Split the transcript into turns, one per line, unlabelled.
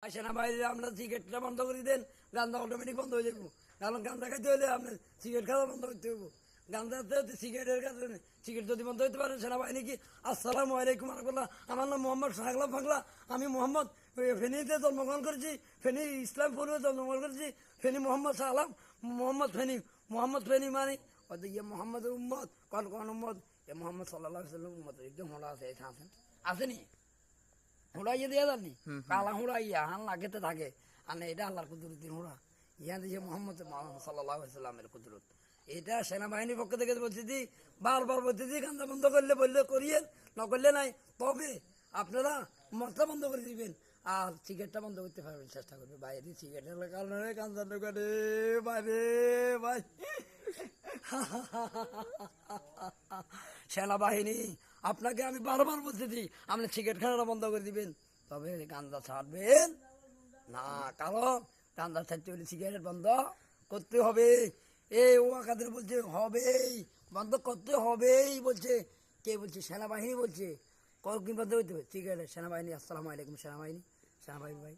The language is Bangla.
সেনাবাহিনী আমরা সিগারেটটা বন্ধ করে দেন, গান্দা অটোমেটিক বন্ধ হয়ে যাবো। কারণ গান্দা খাইতে হলে আপনার সিগারেট খাওয়া বন্ধ করতে হবো। গান্দাতে সিগারেটের কাছে সিগারেট যদি বন্ধ হতে পারে সেনাবাহিনী কি আসসালামু আলাইকুম রহমতুল্লাহ, আমার নাম মোহাম্মদ শাহলা ফাংলা, আমি মোহাম্মদ ফেনীতে জন্মগ্রহণ করেছি, ফেনী ইসলামপুরে জন্মগ্রহণ করেছি, ফেনী মোহাম্মদ শাহ আলম, মোহাম্মদ ফেনী মানে ইয়ে মোহাম্মদের উম্মত, কোন উম্মত, এ মোহাম্মদ সাল্লাহ সাল্লাম উম্মত একদম হোলা আছে, এখানে আছেন আসেনি হুড়াইয়ে দিয়ে জানি কালা হুড়াইয়া হান লাগেতে থাকে, আর এটা আল্লাহর কুদরতির হুড়া, ইহান দিয়েছে মোহাম্মদ সাল্লাহ সাল্লামের কুদরত। এটা সেনাবাহিনীর পক্ষ থেকে বলতেছি, বারবার বলতেছি গান্দা বন্ধ করলে বললে করিয়েন, না করলে নাই। তবে আপনারা মশলা বন্ধ করে দিবেন আর সিগারেটটা বন্ধ করতে পারবেন, চেষ্টা করবে। বাইরে সিগারেটের কারণে গান্দার দোকানে বাইরে ভাই সেনাবাহিনী আপনাকে আমি বারবার বলতেছি আপনি সিগারেট খানাটা বন্ধ করে দিবেন, তবে গান্দা ছাড়বেন না। কারণ গান্দা ছাড়তে হলে সিগারেট বন্ধ করতে হবে। ও কাদের বলছে হবেই, বন্ধ করতে হবেই বলছে। কে বলছে? সেনাবাহিনী বলছে। কতদিন বন্ধ করতে হবে সিগারেট? সেনাবাহিনী। আসসালামু আলাইকুম সেনাবাহিনী, সেনাবাহিনী ভাই।